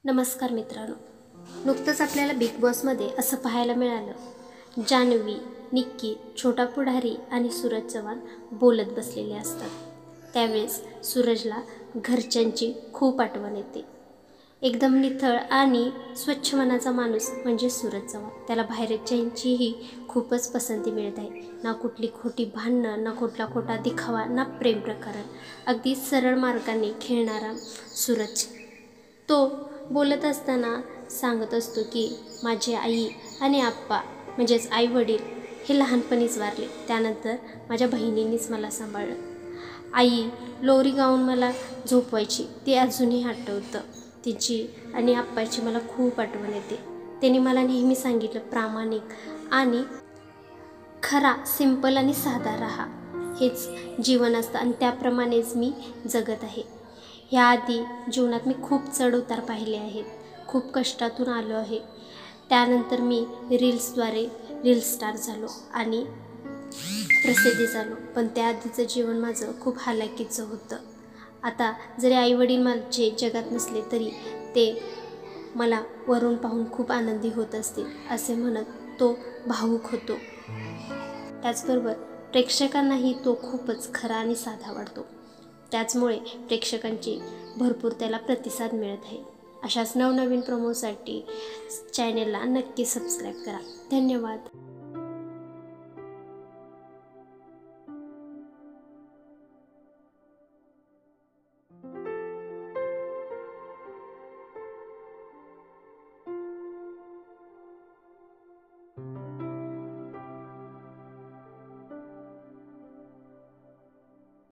नमस्कार मित्रांनो, नुकतंच आपल्याला बिग बॉसमध्ये असं पाहायला मिळालं, जान्हवी, निक्की, छोटा पुढारी आणि सूरज चव्हाण बोलत बसलेले असतात। त्यावेळेस सूरजला घरच्यांची खूप आठवण येते। एकदम निथळ आणि स्वच्छ मनाचा माणूस म्हणजे सूरज चव्हाण। त्याला बाहेरच्यांचीही खूपच पसंती मिळत आहे। ना कुठली खोटी भांडणं, ना कुठला खोटा दिखावा, ना प्रेम प्रकरण, अगदी सरळ मार्गाने खेळणारा सूरज। तो बोलत असताना सांगत असतो की माझी आई आणि आप्पा म्हणजेच आई वडील हे लहानपणीच वारले। त्यानंतर माझ्या बहिणींनीच मला सांभाळलं। आई लोरी गाऊन मला झोपवायची, ते अजूनही आठवतं। तिची आणि आप्पाची मला खूप आठवण येते। त्यांनी मला नेहमी सांगितलं, प्रामाणिक आणि खरा, सिंपल आणि साधा राहा, हेच जीवन असतं आणि त्याप्रमाणेच मी जगत आहे। ह्याआधी जीवनात मी खूप चढ उतार पाहिले आहेत, खूप कष्टातून आलो आहे। त्यानंतर मी रील्सद्वारे रील स्टार झालो आणि प्रसिद्धी झालो, पण त्याआधीचं जीवन माझं खूप हालाकीचं होतं। आता जरी आईवडील माझे जगात नसले तरी ते मला वरून पाहून खूप आनंदी होत असतील, असे म्हणत तो भावूक होतो। त्याचबरोबर प्रेक्षकांनाही तो खूपच खरा आणि साधा वाटतो। त्याचमुळे प्रेक्षकांची भरपूर त्याला प्रतिसाद मिळत आहे। अशाच नवनवीन प्रोमोसाठी चॅनेलला नक्की सबस्क्राईब करा। धन्यवाद।